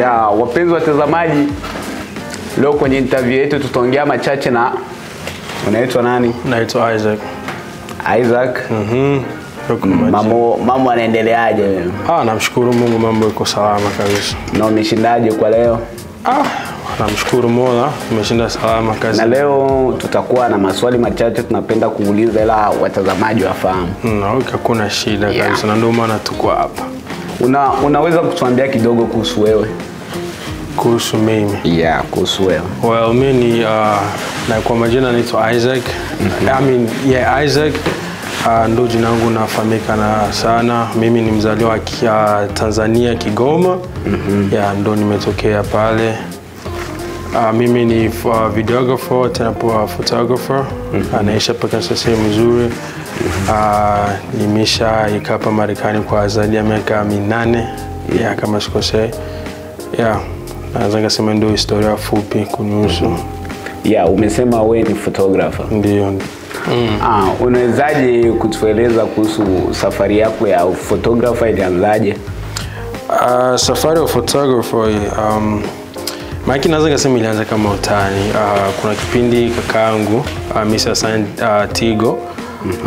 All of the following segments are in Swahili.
Ya wapenzi watazamaji, leo kwenye interview yetu tutaongea machache na unaitwa nani? Naitwa Isaac. Isaac. Mambo yanaendeleaje wewe? Namshukuru Mungu, mambo yako salama kabisa. Na umeshindaje kwa leo? Namshukuru Mola, umeshinda salama kazi. Na leo tutakuwa na maswali machache tunapenda kuuliza ila watazamaji wafahamu. Hakuna shida kabisa, na ndio maana tuko hapa. Unaweza kutuambia kidogo kuhusu wewe? Kuhusu mimi? Kuhusu wewe. Well, mimi na kwa majina naitwa Isaac. Isaac. Ndo jina langu nafahamika na sana. Mimi ni mzaliwa wa Tanzania, Kigoma. Ndo nimetokea pale. Mimi ni videographer, tena photographer. Naishi hapa sasa mzuri. Nimeshaika hapa Marekani kwa zaidi ya miaka 8 kama sikosei. Naweza kusema ndio historia fupi kunihusu. Umesema wewe ni photographer. Ndio. Unawezaje kutueleza kuhusu safari yako ya photographer ilianzaje? Safari ya photographer Maki naweza kusema ilianza kama utani. Kuna kipindi kakaangu Mr. Tigo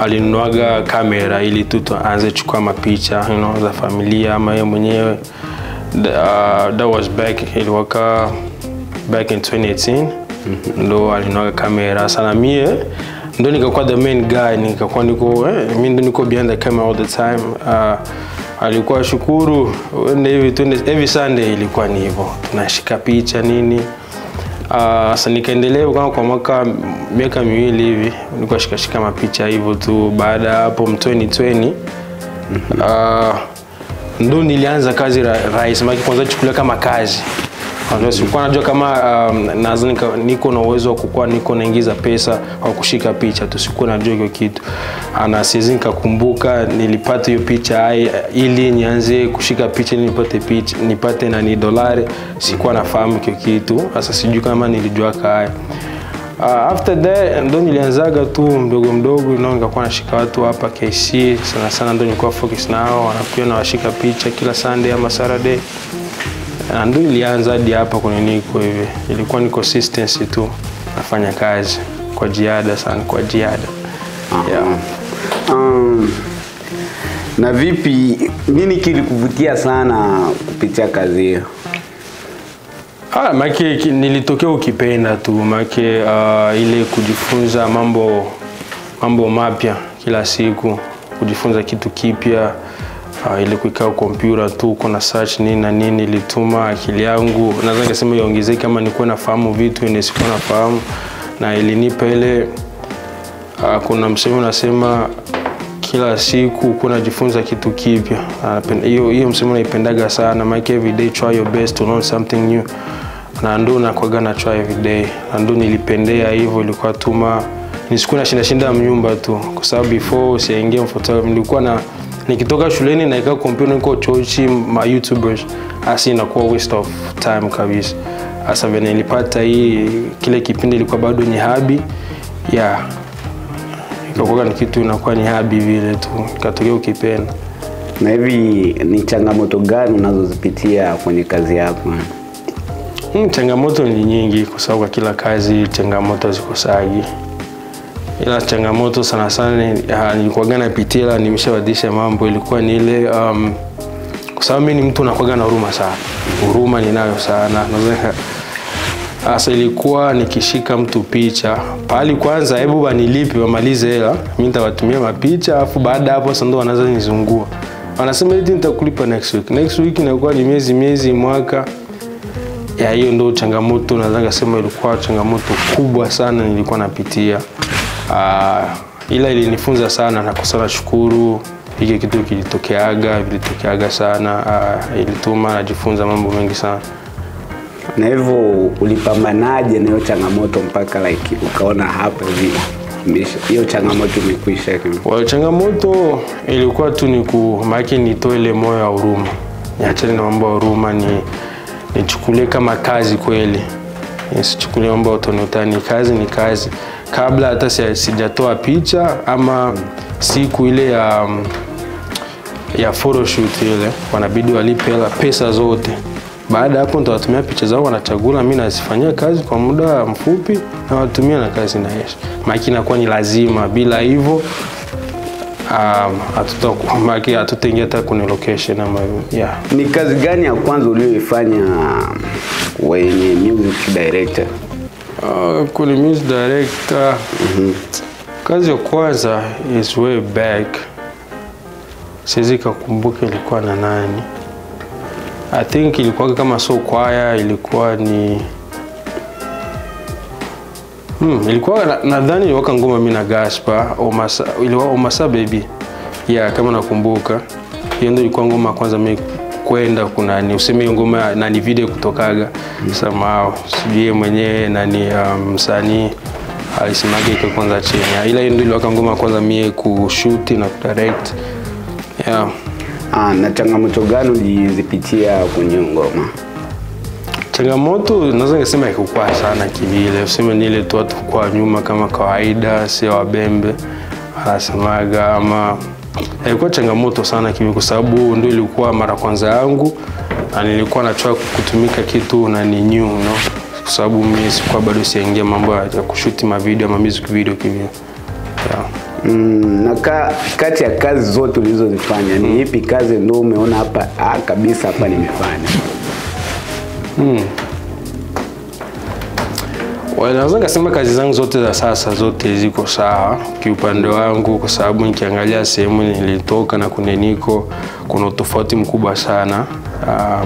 alinunuaga kamera ili aanze kuchukua mapicha za familia ama yeye mwenyewe. That was back in 2018. Ndo alinunuaga kamera. Sana mie ndo nikakuwa the main guy, mimi ndo niko behind the camera all the time. Alikuwa shukuru every Sunday ilikuwa ni hivyo, tunashika picha nini. Sasa nikaendelea kwa miaka 2 hivi nilikuwa shika mapicha hivyo tu. Baada hapo 2020 ndo nilianza kazi rahisi, kwanza chukulia kama kazi. Sikuwa najua kama niko na uwezo wa kukua niko naingiza pesa au kushika picha tu, sikuwa najua hiyo kitu. Siwezi nikakumbuka nilipata hiyo picha ili nianze kushika picha nipate na dolari, sikuwa nafahamu hiyo kitu. Sasa sijui kama nilijua haya. After that ndo nilianzaga tu mdogo nikakuwa nashika watu hapa KC sana ndo nilikuwa focus nao, wanakuja na washika picha kila Sunday ama Saturday. Ndo ilianza hadi hapa kwenye niko hivi. Ilikuwa ni consistency tu, nafanya kazi kwa jihada sana, kwa jihada. Na vipi, nini kilikuvutia sana kupitia kazi hiyo? Nilitokea ukipenda tu, ile kujifunza mambo mapya kila siku, kujifunza kitu kipya. Ile kuikaa kompyuta tu kuna search nini na nini, ilituma akili yangu naweza kusema iongezeke kama nilikuwa nafahamu vitu nisikuwa nafahamu, na ilinipa ile kuna msemo unasema kila siku kuna jifunza kitu kipya. Hiyo msemo naipendaga sana, every day try your best to learn something new. Na ndo nakuaga na try every day. Na ndo nilipendea hivyo, ilikuwa tuma nisikuwa nashinda mnyumba tu, kwa sababu before siingia photography nilikuwa nikitoka shuleni na ika kompyuta niko chochi ma YouTubers, inakuwa waste of time kabisa. Sasa vile nilipata kile kipindi ilikuwa bado ni hobby. Ikakuwa ni kitu inakuwa ni hobby vile tu, ikatokea ukipenda. Na hivi ni changamoto gani unazozipitia kwenye kazi yako? Changamoto ni nyingi, kwa sababu kwa kila kazi changamoto zikosagi. Ila changamoto sana nilikuwa napitia, nimeshabadilisha mambo. Ilikuwa ni ile kwa sababu mimi ni mtu nakuwa na huruma sana. Huruma ninayo sana. Sasa ilikuwa nikishika mtu picha, pale kwanza hebu wanilipe wamalize hela, mimi nitawatumia mapicha, alafu baada hapo sasa ndo wanaanza nizungua. Wanasema eti nitakulipa next week. Next week inakuwa ni miezi mwaka. Hiyo ndo changamoto naweza kusema ilikuwa changamoto kubwa sana nilikuwa napitia. Ila ilinifunza sana na kusala shukuru. Hiki kitu vilitokeaga sana, ilituma najifunza mambo mengi sana. Na hivyo ulipambanaje na hiyo changamoto mpaka ukaona hapa hivi hiyo changamoto imekwisha? Changamoto ilikuwa tu nitoe ile moyo wa huruma. Niachane na mambo ya huruma, nichukulie kama kazi kweli. Nisichukulie mambo utani, kazi ni kazi. Kabla hata sijatoa picha ama siku ile ya photoshoot ile, wanabidi walipe pesa zote. Baada hapo ndo watumia picha zao wanachagula, mimi nazifanyia kazi kwa muda mfupi na watumia na kazi inaisha. Maana inakuwa ni lazima, bila hivyo hatutaingia hata kwenye location ama yeah. Ni kazi gani ya kwanza uliyoifanya wenye music director? Kwenye music director kazi ya kwanza is way back. Siwezi kukumbuka ilikuwa na nani. I think ilikuwa kama so choir, ilikuwa ni ilikuwa nadhani ilikuwa ngoma mimi na Gaspar Omasa baby. Yeah, kama nakumbuka. Hiyo ndio ilikuwa ngoma kwanza mimi kwenda kuna ni useme ngoma na ni video kutokaga. Somehow sijui mwenyewe na ni msanii alisimage iko kwanza chini. Ila hiyo ndio ilikuwa ngoma kwanza mimi kushoot na direct. Yeah. Na changamoto gani ulizipitia kwenye ngoma? Changamoto naweza kusema haikuwa sana kivile. Useme ni ile tu watu kwa nyuma kama kawaida, sio wabembe. Anasemaga ama haikuwa changamoto sana kivile kwa sababu ndio ilikuwa mara kwanza yangu na nilikuwa nachoka kutumika kitu na ni new, no? Kwa sababu mimi sikuwa bado siingia mambo ya kushoot ma video ama music video kivile. Yeah. Na kati ya kazi zote ulizozifanya ni ipi kazi ndio umeona hapa kabisa hapa nimefanya? Naweza kusema kazi zangu zote za sasa zote ziko sawa kiupande wangu kwa sababu nikiangalia sehemu nilitoka na kuneniko kuna tofauti mkubwa sana.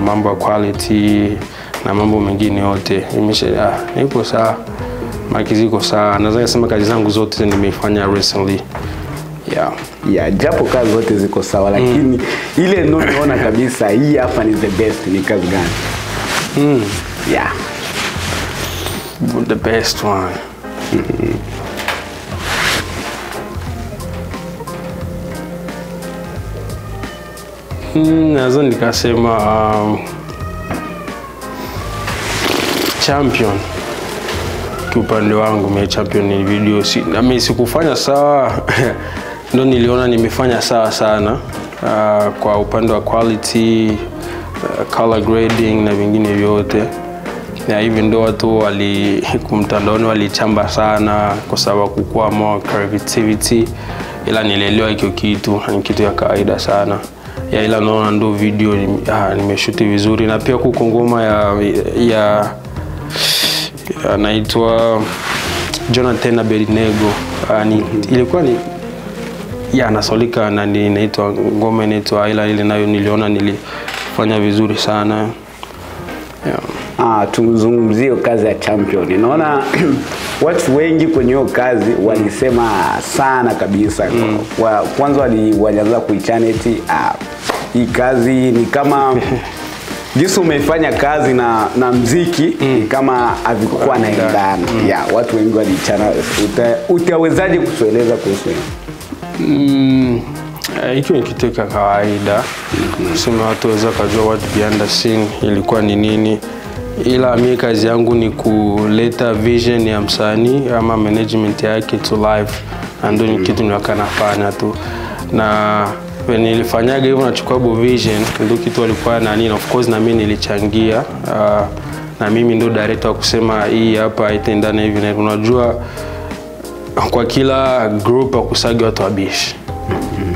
Mambo ya quality na mambo mengine yote niko sawa. Maki ziko sawa. Naweza kusema kazi zangu zote nimefanya recently. Yeah, japo kazi zote ziko sawa lakini ile ndio naona kabisa hii hapa ni the best ni kazi gani? Yeah. The best one. Naweza nikasema Champion. Kiupande wangu mimi Champion ni video na mimi sikufanya sawa. Ndio niliona nimefanya sawa sana kwa upande wa quality, color grading na vingine vyote. Na hivi ndio watu kumtandaoni walichamba sana kwa sababu kukua more creativity, ila nilielewa hiyo kitu ni kitu ya kawaida sana. Ila naona ndio video nimeshoot vizuri na pia kuko ngoma ya anaitwa Jonathan Abednego. Ilikuwa ni nasolika na inaitwa ngoma inaitwa ila ile nayo niliona nilifanya vizuri sana. Tuzungumzie kazi ya Champion. Naona watu wengi kwenye hiyo kazi walisema sana kabisa. Kwanza walianza kuichaneti hii kazi ni kama jinsi umeifanya kazi na mziki ni kama havikuwa naendana. Watu wengi walichana. Utawezaje kutueleza kuhusu hiyo ni kitu cha kawaida. Sema watu waweza kujua what behind the scene ilikuwa ni nini. Ila mimi kazi yangu ni kuleta vision ya msanii ama management yake to life, ndio ni kitu nafanya tu. Na when nilifanyaga hivyo nachukua vision ndio kitu walikuwa na nini, of course na mimi nilichangia na mimi ndio director wa kusema hii hapa itaendana hivi. Na unajua kwa kila group akusaga watu wabishi.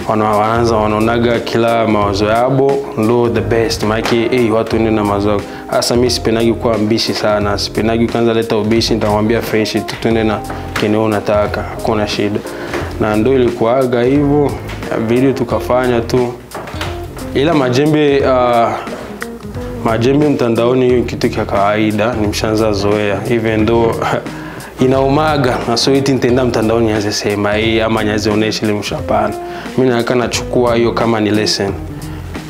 Wanaonaga kila mawazo yabo ndo the best. Maana watu ndio na mawazo. Hasa mimi sipenagi kuwa mbishi sana. Sipenagi kwanza leta ubishi, nitamwambia fresh twende na kile unataka, kuna shida. Na ndio ilikuaga hivyo, video tukafanya tu. Ila majembe mtandaoni kitu cha kawaida, nimeshaanza zoea. Even though inaumaga na so nitaenda mtandaoni nianze sema ama nianze onesha ile mshapana. Mimi nataka nachukua hiyo kama ni lesson.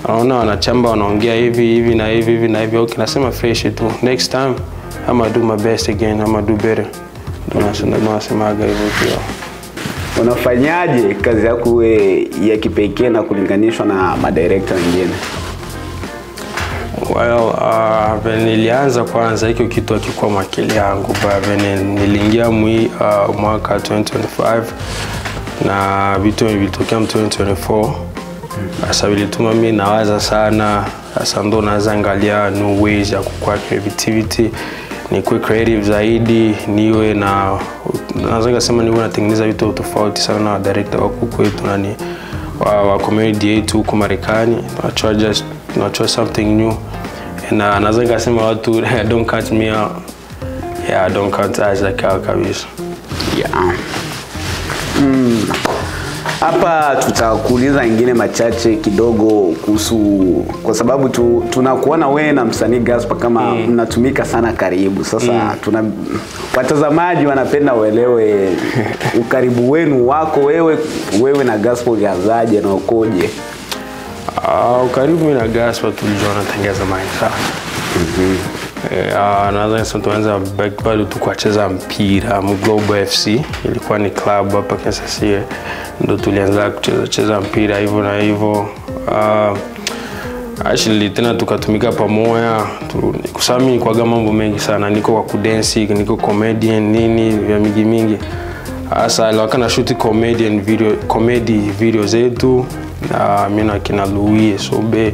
Naona wanachamba wanaongea hivi na hivi na hivi. Okay, nasema fresh tu. Next time I'ma do my best again, I'ma do better. Ndio nasemaga hivyo pia. Unafanyaje kazi yako ya kipekee na kulinganishwa na madirector wengine? Well, nilianza kwanza hiyo kitu hakikuwa makili yangu. Niliingia mwaka 2025 na vitu vilitokea 2024 Sasa vilituma mimi nawaza sana, sasa ndo naanza angalia new ways ya kukua creativity, nikuwe creative zaidi, niwe na naweza kusema niwe natengeneza vitu tofauti sana na director wako kwetu nani wa comedy yetu huko Marekani. Tunachua something new. Na naweza kusema watu don't cut me out. Yeah, don't cut Isaac out kabisa. Yeah. Hapa tutakuuliza ingine machache kidogo kuhusu, kwa sababu tunakuona wewe na msanii Gaspar kama mnatumika sana karibu. Sasa watazamaji wanapenda uelewe ukaribu wenu wako wewe na Gaspar ulianzaje na ukoje? Ukaribu na Gaspar tulijuana tangia zamani sana. Naweza kusema tuanza bado tukacheza mpira Global FC, ilikuwa ni club hapa Kansas City, ndo tulianza kucheza mpira hivyo na hivyo. Actually tena tukatumika pamoja, kusami ni kwa mambo mengi sana, niko kwa kudance, niko comedian nini vya mingi. Asa alikuwa shoot comedy video zetu, na mimi na kina Louis Sobe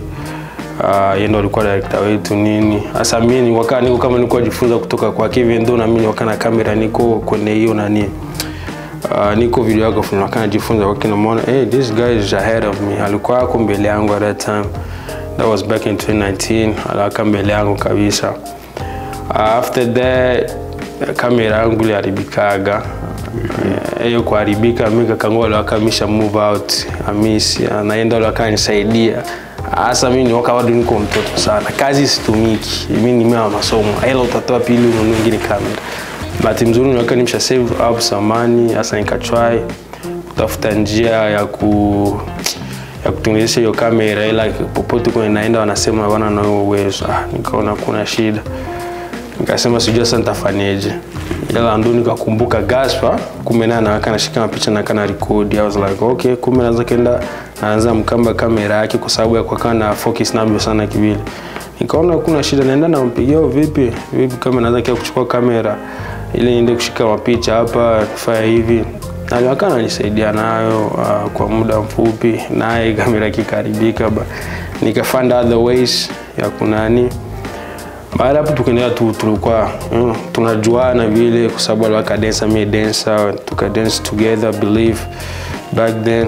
yeye alikuwa director wetu nini. Sasa mimi niko kama niko jifunza kutoka kwa Kevin ndo na mimi wakana kamera niko kwenye hiyo nani niko video yako fulani wakana jifunza wakina mona this guy is ahead of me. Alikuwa hapo mbele yangu at that time. That was back in 2019. Alikuwa mbele yangu kabisa. After that kamera yangu iliharibikaga. Hiyo kuharibika mimi kakangoa akamisha move out. Amisi anaenda akanisaidia. Asa mimi ni waka bado niko mtoto sana. Kazi situmiki. Mimi ni mwa masomo. Hela utatoa pili ununue nyingine kamera. Bahati nzuri niwaka nimesha save up samani, asa nikatry kutafuta njia ya kutengeneza hiyo kamera, ila popote kwa naenda wanasema wana na uwezo. Nikaona kuna shida. Nikasema sijui sasa nitafanyaje. Ila ndo nikakumbuka Gaspar kumena na akanashika picha na kana record. I was like okay, kumbe naanza kenda naanza mkamba kamera yake kwa sababu ya kwa na focus nabio sana kibili. Nikaona kuna shida, naenda na mpigia vipi kama naanza kia kuchukua kamera ili niende kushika mapicha hapa fanya hivi. Na akana nisaidia nayo kwa muda mfupi, naye kamera kikaribika nikafanda other ways ya kunani. Baada hapo tukaendelea tulikuwa tunajuana vile kwa sababu alikuwa dancer, me dancer, tukadance together, believe back then.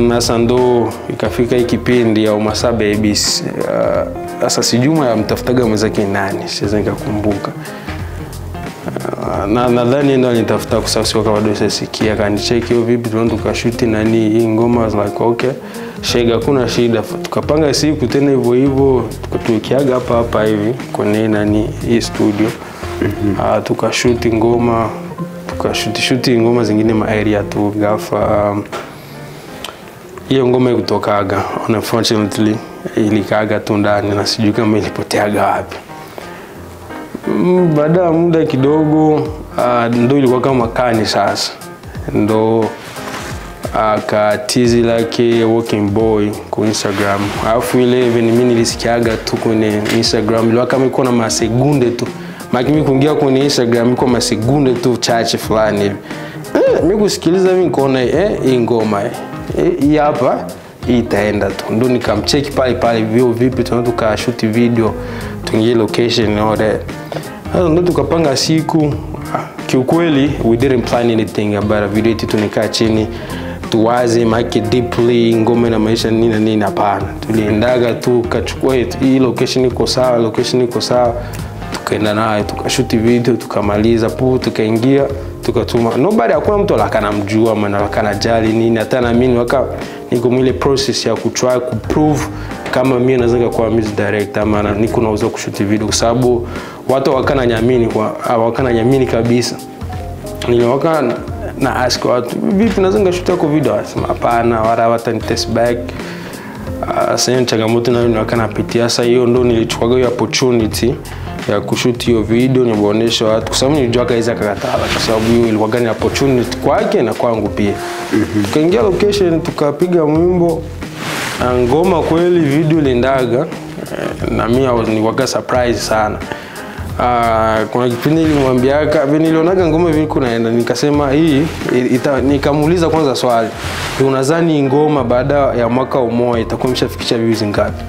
Sasa ndo ikafika kipindi ya Umasa Babies. Sasa sijuma ya mtafutaga mwenzake nani, siwezi nikakumbuka. Nadhani ndo nitafuta kwa sababu kwa bado sisikia, kanicheki hiyo vipi tunaenda tukashoot nani hii ngoma. I was like okay, shega kuna shida. Tukapanga siku tena hivyo tukiaga hapa hivi kwenye nani hii studio. Tukashoot ngoma, tukashoot ngoma zingine ma area tu gafa. Hiyo ngoma ikutokaga, unfortunately ilikaga tu ndani na sijui kama ilipoteaga wapi. Baada ya muda kidogo ndo ilikuwa kama kani sasa. Ndo akatizi lake Walking Boy kwa Instagram. Alafu ile even mimi nilisikiaga tu kwenye Instagram ilikuwa kama iko na masekunde tu. Mimi kuingia kwenye Instagram iko masekunde tu chache fulani hivi. Mimi kusikiliza mimi nikaona hii ngoma hii hapa itaenda tu. Ndo nikamcheck pale vio vipi tunataka tukashoot video, tuingie location and all that. Ndo tukapanga siku. Kiukweli we didn't plan anything about video yetu, tunikaa chini tuwaze make deeply ngoma na maisha nini hapana. Tuliendaga tu kachukua hii location iko sawa, tukaenda nayo tukashoot video, tukamaliza tukaingia tukatuma. Nobody, hakuna mtu alakana mjua ama alakana jali nini, hata na mimi niko mwile process ya kutry kuprove kama mimi naweza kuwa music director ama niko na uwezo kushoot video, kwa sababu watu wakana nyamini kabisa. Niliwaka na ask watu vipi naweza ngashoot kwa video, asema hapana, wala watani test back. Sasa changamoto nayo niwakana pitia. Sasa hiyo ndo nilichukua hiyo opportunity ya kushoot hiyo video, niwaonesha watu kwa sababu nilijua kaiza kakataa, kwa sababu hiyo ilikuwa gani opportunity kwake na kwangu pia. Tukaingia location tukapiga mwimbo ngoma, kweli video lendaga na mimi nilikuwa surprise sana. Kuna kipindi nilimwambiaka nilionaga ngoma hivi kunaenda, nikasema hii nikamuuliza kwanza swali, unadhani ngoma baada ya mwaka mmoja itakuwa imeshafikisha views ngapi?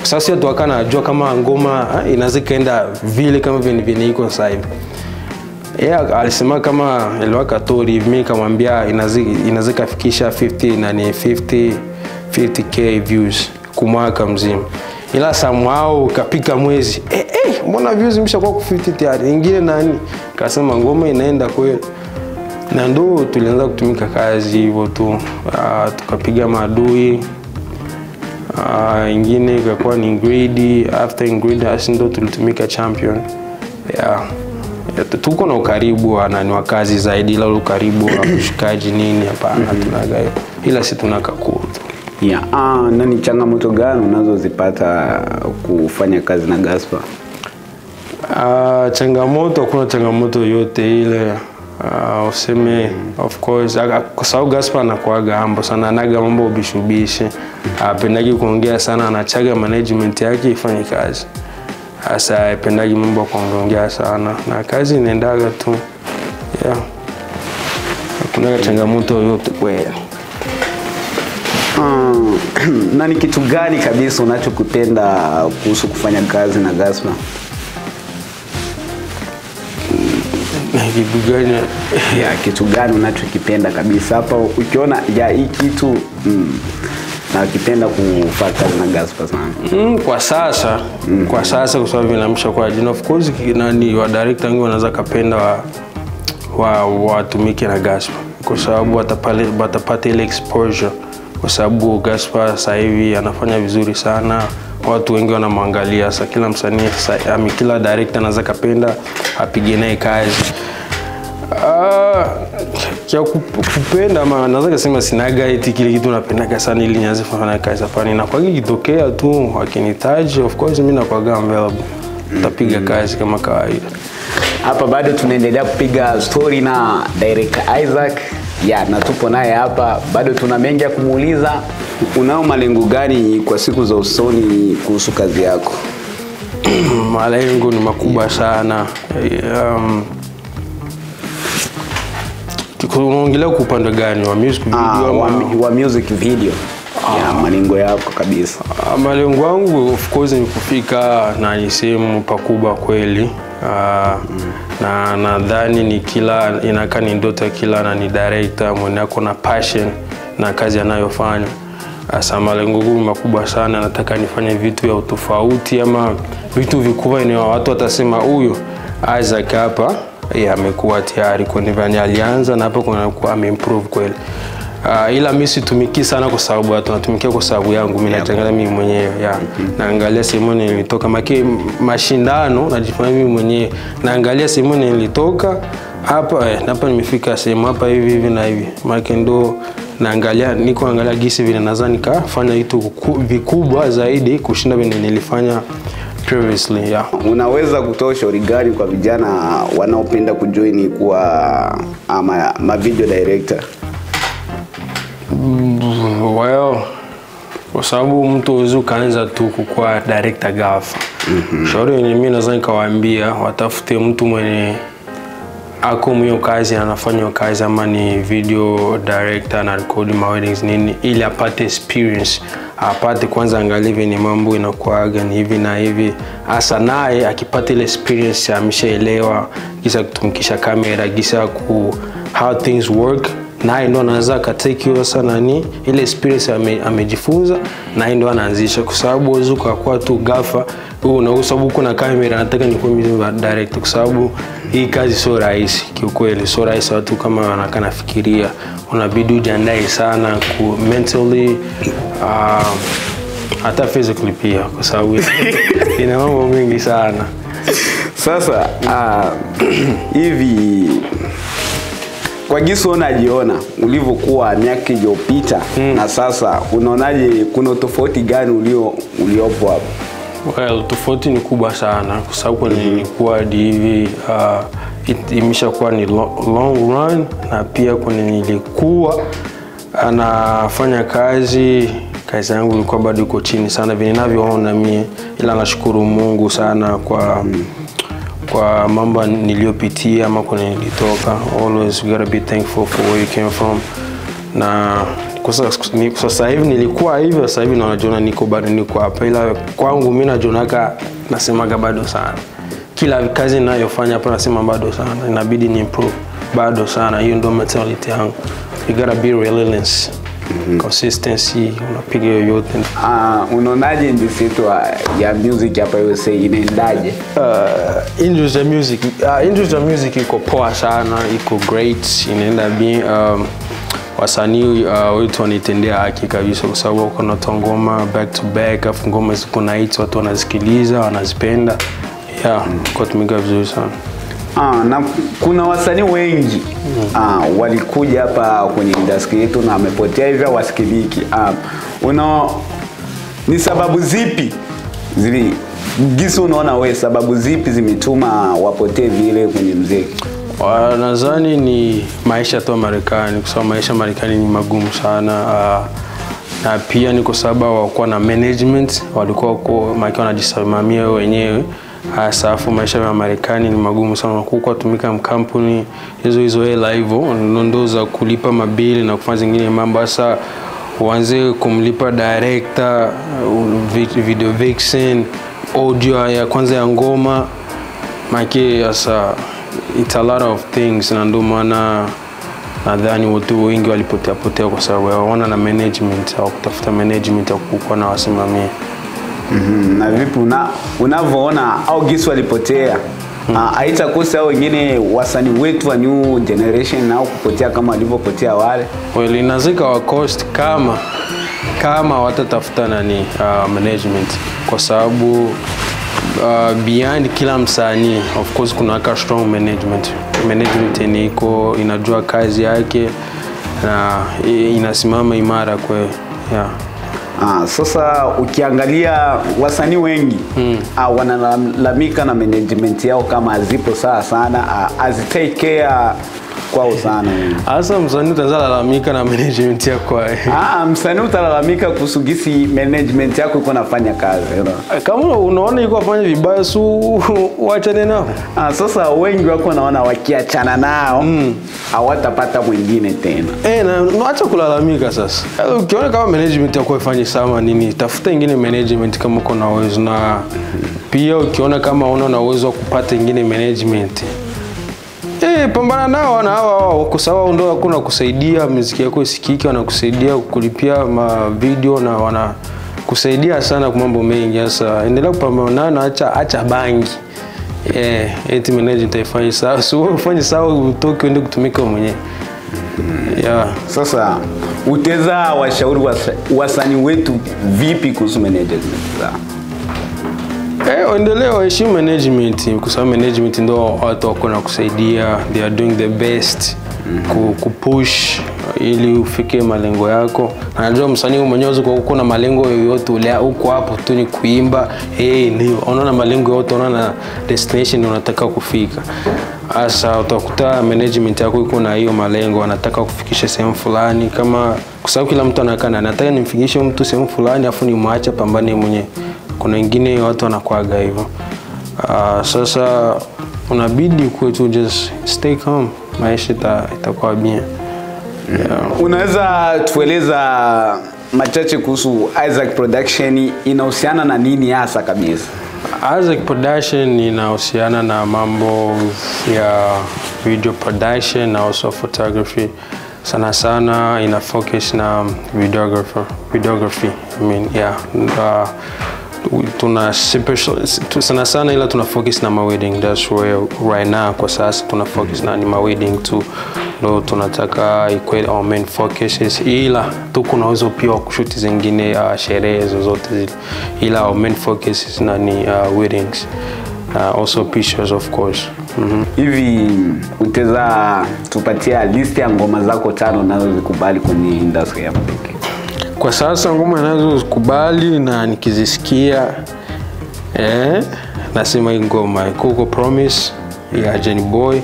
Sasa watu wakana najua kama ngoma inaweza kaenda vile kama vile iko sasa hivi. Alisema kama elewaka tori, mimi nikamwambia inaweza kufikisha 50k views kwa mwaka mzima. Ila somehow kapika mwezi, mbona views imeshakuwa ku 50 tayari? Ingine nani? Kasema ngoma inaenda kweli. Na ndo tulianza kutumika kazi hivyo tu. Tukapiga Maadui. Ingine ikakuwa ni Grade, after Grade ndo tulitumika Champion. Tuko na ukaribu wa kazi zaidi, ila ukaribu wa kushikaji nini hapana tunaga. Ila si tunakakuru. Na ni changamoto gani unazozipata kufanya kazi na Gaspar? Changamoto, kuna changamoto yote ile. Useme of course kwa sababu Gaspar anakuaga hambo sana, anaga mambo bishubishi. Apendagi kuongea sana, anachaga management yake ifanye kazi. Asa apendagi mambo kuongea sana na kazi inaendaga tu. Kuna changamoto yote kweli. Na ni kitu gani kabisa unachokupenda kuhusu kufanya kazi na Gaspar? Kitu gani? Kitu gani unachokipenda kabisa hapa ukiona hii kitu nakipenda kufanya kazi na Gaspar sana? Kwa sasa kwa sababu vinamsha kwa jina, of course nani wa director wangu wanaweza kapenda watumike na Gaspar kwa sababu watapata ile exposure, kwa sababu Gaspar sasa hivi anafanya vizuri sana, watu wengi wanamwangalia. Sasa kila msanii kila director anaweza kapenda apige naye kazi. Kia kupenda naweza kusema sinaga eti kile kitu napenda sana ili nianze kufanya kazi hapana. Na kwa kitokea tu wakinitaji, of course mimi nakuaga available, tapiga kazi kama kawaida. Hapa bado tunaendelea kupiga story na director Isaac. Na tupo naye hapa, bado tuna mengi ya kumuuliza. Unao malengo gani kwa siku za usoni kuhusu kazi yako? Malengo ni makubwa sana. Unaongelea kwa upande gani, wa music video wa music video? Malengo yako kabisa. Malengo yangu of course ni kufika na sehemu pakubwa kweli. Na nadhani ni kila inakaa ni ndoto kila na ni director mwenye ako na passion na kazi anayofanya. Sasa malengo yangu makubwa sana, nataka nifanye vitu ya tofauti ama vitu vikubwa ni watu watasema huyu Isaac hapa amekuwa tayari kwa nivani alianza na hapo kuna ameimprove kweli. Ila mimi situmiki sana kwa sababu watu natumikia kwa sababu yangu mimi natangaza mimi mwenyewe. Naangalia sehemu nilitoka mashindano, najifanya mimi mwenyewe. Naangalia sehemu nilitoka hapa nimefika sehemu hapa hivi na hivi. Maana ndo naangalia gisi vile naweza nikafanya vitu vikubwa zaidi kushinda vile nilifanya previously. Unaweza kutoa ushauri gani kwa vijana wanaopenda kujoin kuwa ma video director? Well, kwa sababu mtu uwezo kaanza tu kukuwa director ghafla. Shauri ni mimi naweza nikawaambia watafute mtu mwenye ako mwenye kazi anafanya kazi, ama ni video director na record ma weddings nini, ili apate experience, apate kwanza angalie ni mambo inakuaga ni hivi na hivi. Hasa naye akipata ile experience ameshaelewa kisa kutumikisha kamera, kisa how things work, na ndo anaanza katake hiyo sana ni ile experience amejifunza, na ndo anaanzisha. Kwa sababu uzuka kwa tu gafa na sababu kuna kamera, nataka nikuwe mimi direct, kwa sababu hii kazi sio rahisi kiukweli, sio rahisi watu kama wanakana fikiria. Unabidi ujiandae sana mentally hata physically pia, kwa sababu ina mambo mengi sana. Sasa hivi kwa jinsi unajiona ulivyokuwa miaka iliyopita na sasa, unaonaje, kuna tofauti gani uliopo hapo? Well, tofauti ni kubwa sana kwa sababu nilikuwa hivi imeshakuwa ni long run, na pia nilikuwa anafanya kazi yangu ilikuwa bado iko chini sana vile ninavyoona mimi, ila nashukuru Mungu sana kwa mambo niliyopitia ama kwenye nilitoka. Always you gotta be thankful for where you came from. Na kwa sasa hivi nilikuwa hivyo, sasa hivi naona niko bado niko hapa, ila kwangu mimi najonaka nasemaga bado sana. Kila kazi ninayofanya hapa nasema bado sana, inabidi ni improve bado sana. Hiyo ndio mentality yangu. You gotta be relentless. Consistency, unapiga yoyote. Unaonaje industry ya music hapa USA inaendaje? Industry ya music iko poa sana, iko great, inaenda bien. Wasanii wetu wanitendea haki kabisa kwa sababu kuna ngoma back to back, afu ngoma ziko na hits, watu wanasikiliza, wanazipenda. Kwa tumika vizuri sana. Na kuna wasanii wengi walikuja hapa kwenye industry yetu na wamepotea hivi wasikiliki. Ni sababu zipi Gisu, unaona wewe sababu zipi zimetuma wapotee vile kwenye muziki? Nadhani ni maisha tu Marekani, kwa sababu maisha Marekani ni magumu sana. Na pia ni kwa sababu hawakuwa na management, walikuwa wanajisimamia wenyewe. Afu maisha ya Marekani ni magumu sana, kwa tumika mkampuni hizo hela hivyo ndo za kulipa mabili na kufanya zingine mambo. Sasa uanze kumlipa director, video vixen, audio ya kwanza ya ngoma, maki sasa it's a lot of things, na ndo maana nadhani watu wengi walipotea kwa sababu hawana na management au kutafuta management ya kukuwa na wasimamia. Na vipi unavyoona au Gisu walipotea? Haitakosa hao wengine wasanii wetu wa new generation nao kupotea kama walivyopotea wale? Well, inazika wa cost kama watatafuta management, kwa sababu behind kila msanii of course kuna strong management niko inajua kazi yake na inasimama imara kwa Sasa ukiangalia wasanii wengi wanalalamika na management yao kama hazipo sawa sana, azitake care kwao sana. Asa msanii utalalamika na management yako? Msanii utalalamika kuhusu gisi management yako iko nafanya kazi. Kama unaona iko afanya vibaya, uachane nao. Sasa wengi wako wanaona wakiachana nao hawatapata mwingine tena. Na acha kulalamika sasa. Ukiona kama management yako ifanye sawa nini, tafuta ingine management kama uko na uwezo. Na pia ukiona kama una uwezo wa kupata ingine management, pambana nao na hawa kwa sababu ndio hakuna kusaidia muziki yako isikike, wanakusaidia kukulipia video na wanakusaidia sana kwa mambo mengi. Sasa endelea kupambana na acha bangi. Eti management ifanye sawa, sio ufanye sawa utoke uende kutumika mwenyewe. Sasa utaweza washauri wasanii wetu vipi kuhusu management zao? Endelea waheshimu management, kwa sababu management ndio watu wako na kusaidia. They are doing the best kupush ili ufike malengo yako. Na najua msanii mwenyewe uko na malengo yoyote ule uko hapo tu ni kuimba, ndio unaona malengo yote, unaona destination unataka kufika. Asa utakuta management yako iko na hiyo malengo, anataka kufikisha sehemu fulani, kama kwa sababu kila mtu anataka nimfikishe mtu sehemu fulani afu nimwache pambane mwenyewe. Kuna wengine watu wanakuaga hivyo. Sasa unabidi kwetu just stay calm, maisha itakuwa bien. Unaweza tueleza machache kuhusu Isaac Production, inahusiana na nini hasa kabisa? Isaac Production inahusiana na mambo ya video production na also photography. Sana ina focus na videography. Tuna sana ila tuna focus na wedding. That's where right now kwa sasa tuna focus na wedding tu. Ndio tunataka ikuwe our main focus, ila tuko na uwezo pia kushoot zingine sherehe zozote zile, ila our main focus is na weddings. Also pictures of course. Hivi utaweza tupatia list ya ngoma zako 5 unazozikubali kwenye industry ya muziki? Kwa sasa ngoma ninazokubali na nikizisikia nasema ngoma Coco Promise ya Jenny Boy.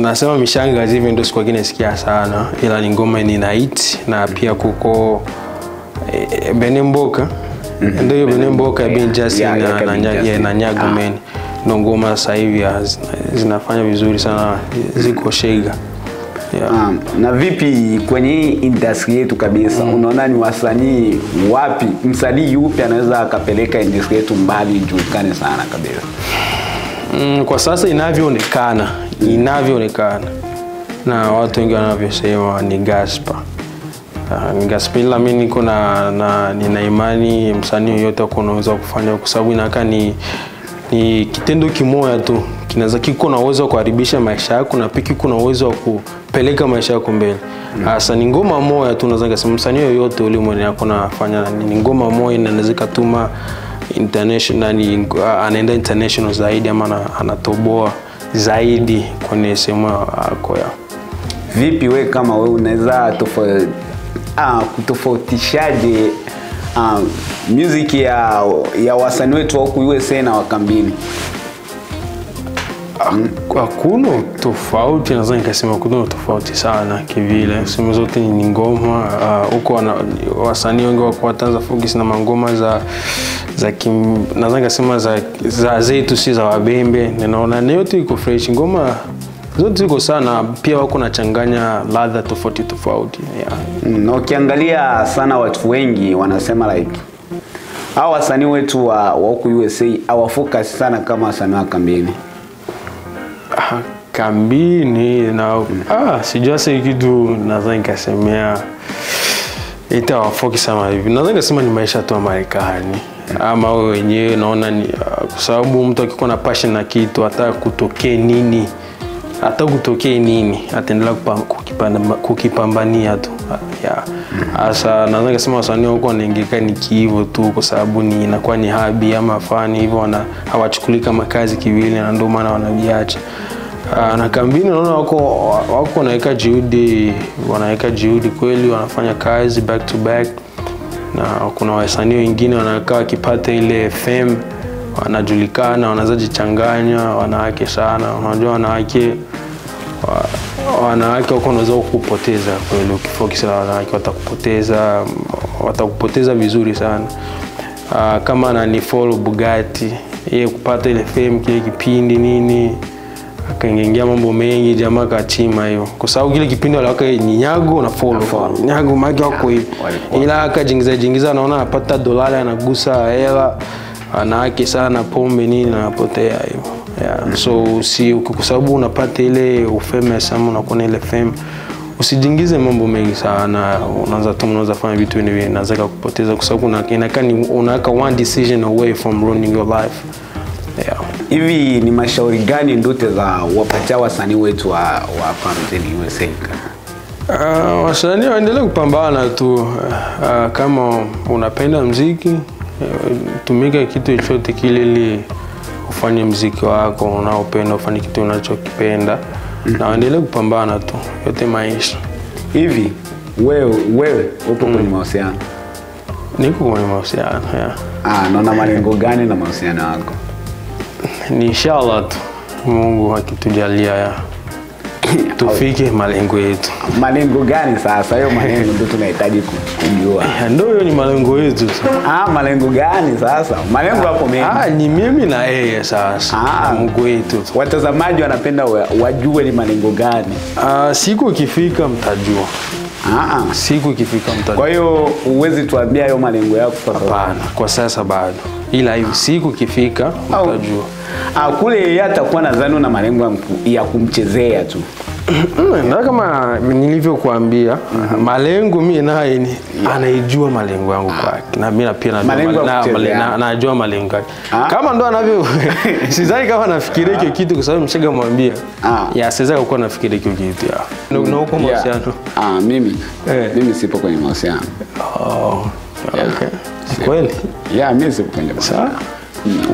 Nasema Mishangazi hivi ndio sikuwa nasikia sana, ila ni ngoma ni night. Na pia kuko Benemboka Ndio hiyo Mboka ya Benjasi na Nyago Men. Ndio ngoma sasa hivi zinafanya vizuri sana, ziko shega. Yeah. Na vipi kwenye industry yetu kabisa, unaona ni wasanii wapi, msanii yupi anaweza akapeleka industry yetu mbali ijulikane sana kabisa? Kwa sasa inavyoonekana na watu wengi wanavyosema ni Gaspar. Ni Gaspar, ila mimi niko nina imani msanii yote anaweza kufanya, kwa sababu inakaa ni kitendo kimoja tu kinaweza kiko na uwezo wa kuharibisha maisha yako na piki kuna uwezo wa kupeleka maisha yako mbele. Sasa ni ngoma moja tu unaweza kusema msanii yote ule mwenye yako nafanya ni ngoma moja inaweza kutuma international, anaenda international zaidi ama anatoboa zaidi kwenye sehemu yako ya. Vipi wewe kama wewe unaweza kutofautishaje music ya wasanii wetu huku USA na wakambini? Hakuna tofauti, naweza nikasema kuna tofauti sana kivile. Sema zote ni ngoma. Huko wasanii wengi wako Tanzania focus na ngoma naweza nikasema za zetu, si za wabembe. Naona yote iko fresh, ngoma zote ziko sana, pia wako nachanganya ladha tofauti. Yeah. Na ukiangalia sana watu wengi wanasema like hao wasanii wetu wa huku USA hawafocus sana kama wasanii wa kambini. Kambini na sijua sasa kitu naweza nikasemea focus sama hivi. Naweza nikasema ni maisha tu ya Marekani. Ama wewe wenyewe naona ni kwa sababu mtu akikuwa na passion na kitu hata kutokee nini ataendelea kukipambania tu. Yeah. Asa naweza nikasema wasanii wako wanaingeka ni kiivo tu, kwa sababu ni inakuwa ni hobby ama fani hivyo, hawachukuli kama kazi kivile, na ndio maana wanaviacha. Na kambini naona wako wanaweka juhudi kweli, wanafanya kazi back to back. Na kuna wasanii wengine wanakaa wakipata ile fame, wanajulikana, wanaweza jichanganya wanawake sana. Unajua wanawake wako wanaweza kukupoteza kweli, ukifocus na wanawake watakupoteza vizuri sana. Kama ni follow Bugatti, yeye kupata ile fame kile kipindi nini, akaingia mambo mengi, jamaa kachima hiyo, kwa sababu kile kipindi wale ni Nyago na follow Nyago magi wako hivi, ila akajingiza anaona anapata dolari, anagusa hela, anawake sana pombe nini, anapotea hiyo. Yeah. So kwa sababu unapata ile ufame sana, unakuwa ile fame, usijingize mambo mengi sana, unaweza fanya vitu vingi vinaweza kukupoteza, kwa sababu unaka one decision away from ruining your life. Yeah. Hivi ni mashauri gani ndote za wapatia wasanii wetu wa hapa mjini USA? Wasanii waendelee kupambana tu. Kama unapenda muziki, tumika kitu chochote kile ili ufanye muziki wako unaopenda, ufanye kitu unachokipenda, na waendelee kupambana tu, yote maisha. Hivi wewe upo kwenye mahusiano? Niko kwenye mahusiano, yeah. Naona malengo gani na mahusiano yako? Ni inshallah tu Mungu akitujalia tufike malengo yetu. Malengo gani sasa? Hayo malengo ndio tunahitaji kujua. Ndio hiyo ni malengo yetu. Malengo gani sasa? Malengo hapo mengi. Ni mimi na yeye sasa. Mungu wetu. Watazamaji wanapenda wajue ni malengo gani. Siku ikifika mtajua. Siku ikifika mtajua. Kwa hiyo uwezi tuambia hayo malengo yako kwa sasa? Hapana, kwa sasa bado. Ila hivi siku ikifika mtajua. Kule yeye atakuwa nadhani na malengo ya kumchezea tu. Ndio kama nilivyokuambia, malengo mimi naye anaijua malengo yangu kwake, na mimi pia najua malengo yake. Kama ndo anavyo sidhani kama nafikiria hiyo kitu, kwa sababu mshaga mwambia siweza kuwa nafikiria hiyo kitu. Ndio uko mahusiano? Mimi sipo kwenye mahusiano. Okay. Kweli? Mimi sipo kwenye mahusiano.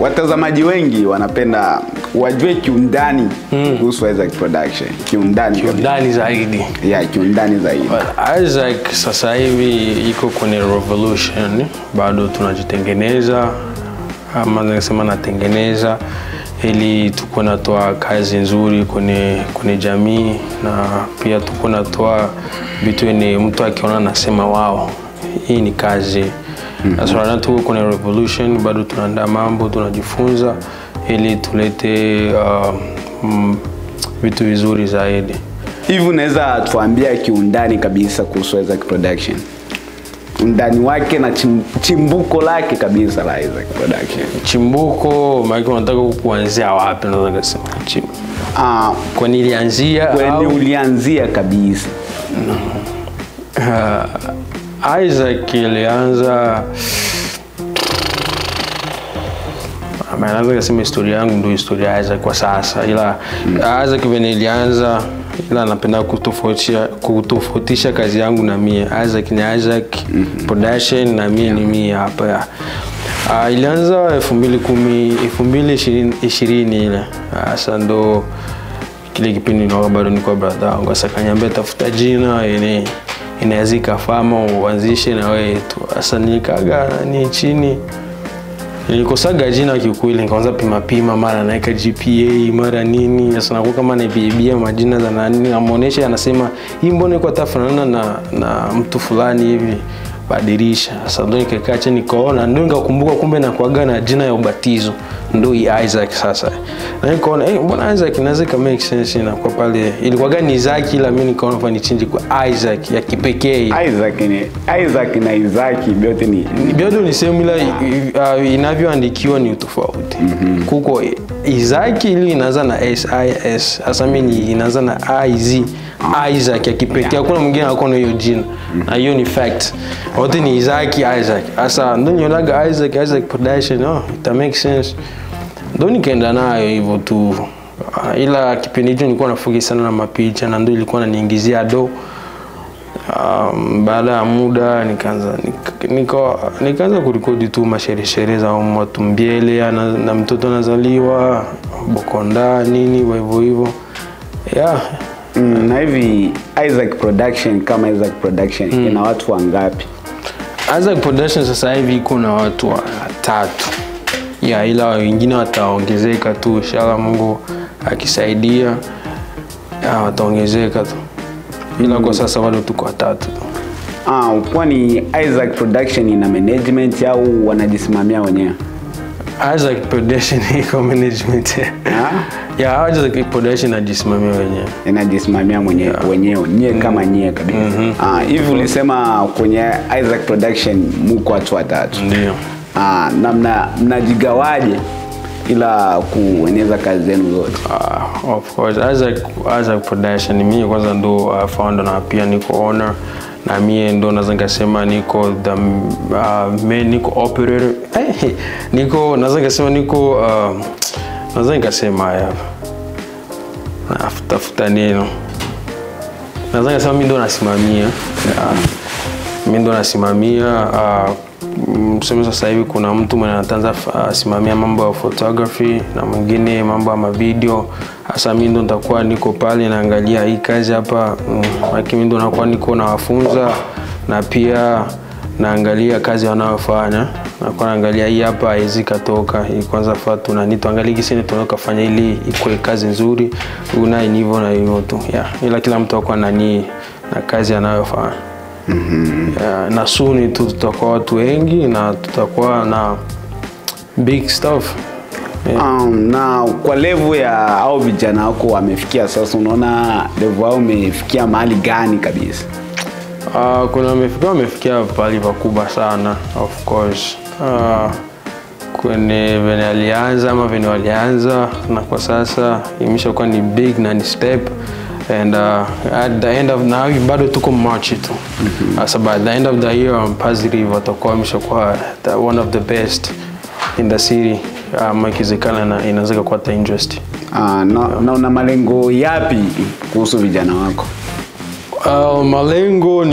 Watazamaji wengi wanapenda wajue kiundani kuhusu Isaac Production. Kiundani zaidi. Kiundani zaidi. Isaac sasa hivi iko kwenye revolution, bado tunajitengeneza, ama nasema natengeneza, ili tuko natoa kazi nzuri kwenye jamii, na pia tuko natoa vitu ni mtu akiona anasema wao. hii ni kazi. Sasa tuko kuna revolution, bado tunaandaa mambo, tunajifunza ili tulete vitu vizuri zaidi. Hivi unaweza tuambia kiundani kabisa kuhusu Isaac Production? Undani wake na chimbuko lake kabisa la Isaac Production. Chimbuko, maana unataka kuanzia wapi naweza kusema? Kwa nilianzia ulianzia kabisa? Isaac ilianza, naweza kusema historia yangu ndio historia ya Isaac kwa sasa, ila Isaac vile ilianza, ila napenda kutofautisha kazi yangu na mie. Isaac ni Isaac Production na mie ni mie hapa. Ilianza 2020 ile. Sasa ndo kile kipindi nilikuwa bado niko brother wangu, sasa kaniambia tafuta jina inawezika fama uanzishe na wewe tu. Sasa nikaga ni chini, nilikosaga jina kiukweli, nikaanza pima mara naika GPA mara nini. Sasa nakuwa kama naibia majina za nani, amuonesha anasema hii mbona iko tafanana na mtu fulani hivi, badilisha. Sasa ndo nikakaa chini nikaona, ndo nikakumbuka kumbe na kuaga na jina ya ubatizo ndo Isaac. Sasa na nikaona mbona Isaac inaweza make sense, na kwa pale ilikuwa ni Isaac, ila mimi nikaona kwa ni change kwa Isaac ya kipekee. Isaac na Isaac biote ni same, ila inavyoandikiwa ni tofauti. Kuko Isaac ile inaanza na SIS, sasa mimi inaanza na IZ. Isaac ya kipekee, hakuna mwingine akona hiyo jina. Na hiyo ni fact. Wote ni Isaac. Sasa ndo nionaga Isaac Production, it make sense. Ndo nikaenda nayo hivyo tu. Ila kipindi hicho nilikuwa nafuki sana na mapicha, na ndo ilikuwa inaniingizia do. Baada ya muda nikaanza kurekodi tu masherehe za watu mbiele na mtoto anazaliwa, bokonda nini hivyo. Na hivi Isaac Production kama Isaac Production ina watu wangapi? Isaac Production sasa hivi iko na watu 3. Ila wengine wataongezeka tu, inshallah Mungu akisaidia wataongezeka tu. Ila kwa sasa bado tuko 3 tu. Kwani Isaac Production ina management au wanajisimamia wenyewe? Isaac Production iko management. Isaac Production inajisimamia wenyewe. Inajisimamia wenyewe. Nyie kama nyie kabisa. Hivi ulisema kwenye Isaac Production mko watu 3. Ndio. Na mnajigawaje ila kueneza kazi zenu zote? Of course Isaac Production ni mimi kwanza ndo founder, na pia niko owner, na mimi ndo naweza ngasema niko niko operator. Naweza ngasema tafuta neno. Naweza ngasema mimi ndo nasimamia. Mimi ndo nasimamia. Sasa hivi kuna mtu mwenye anaanza simamia mambo ya photography na mwingine mambo ya video. Sasa mimi ndo nitakuwa niko pale naangalia hii kazi hapa, mimi ndo nakuwa niko nawafunza, na pia naangalia kazi wanayofanya, na kwa naangalia hii hapa haizi katoka, hii kwanza fatu na tuangalie kisi ni tunaweza kufanya ili ikuwe kazi nzuri, una hivyo na hivyo tu. Ila kila mtu akwa na kazi anayofanya. Na soon tutakuwa watu wengi na tutakuwa na big stuff. Na kwa level ya au vijana wako wamefikia sasa, unaona level wao umefikia mahali gani kabisa? Kuna wamefikia pale pakubwa sana, of course. Kwenye vile walianza na kwa sasa imeshakuwa ni big na ni step. And at the end of now bado tuko March tu. So by the end of the year I'm positive watakuwa wameshakuwa one of the best in the city. Makizikana na inaweza kuwa ta interest. Na una malengo yapi kuhusu vijana wako? Malengo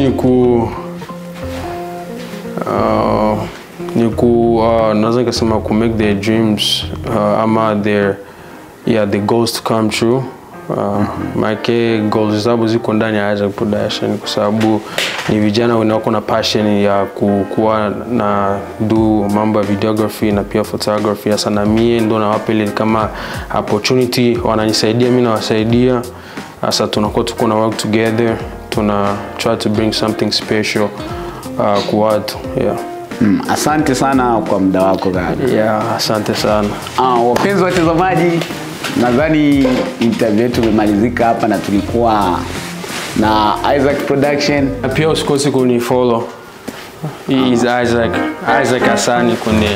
naweza kusema ku make their dreams ama the goals to come true. Make goals zabo ziko ndani ya Isaac Production, kwa sababu ni vijana wako na passion ya kuwa na do mambo ya videography na pia photography. Sasa na mimi ndo nawapa ile kama opportunity, wananisaidia mimi nawasaidia. Sasa tunakuwa tuko na work together, tuna try to bring something special kwa watu. Yeah. Asante sana kwa muda wako kaka. Yeah, asante sana. Wapenzi watazamaji, nadhani interview yetu imemalizika hapa na tulikuwa na Isaac Production. Pia usikose kunifollow. He is Isaac Asani kwenye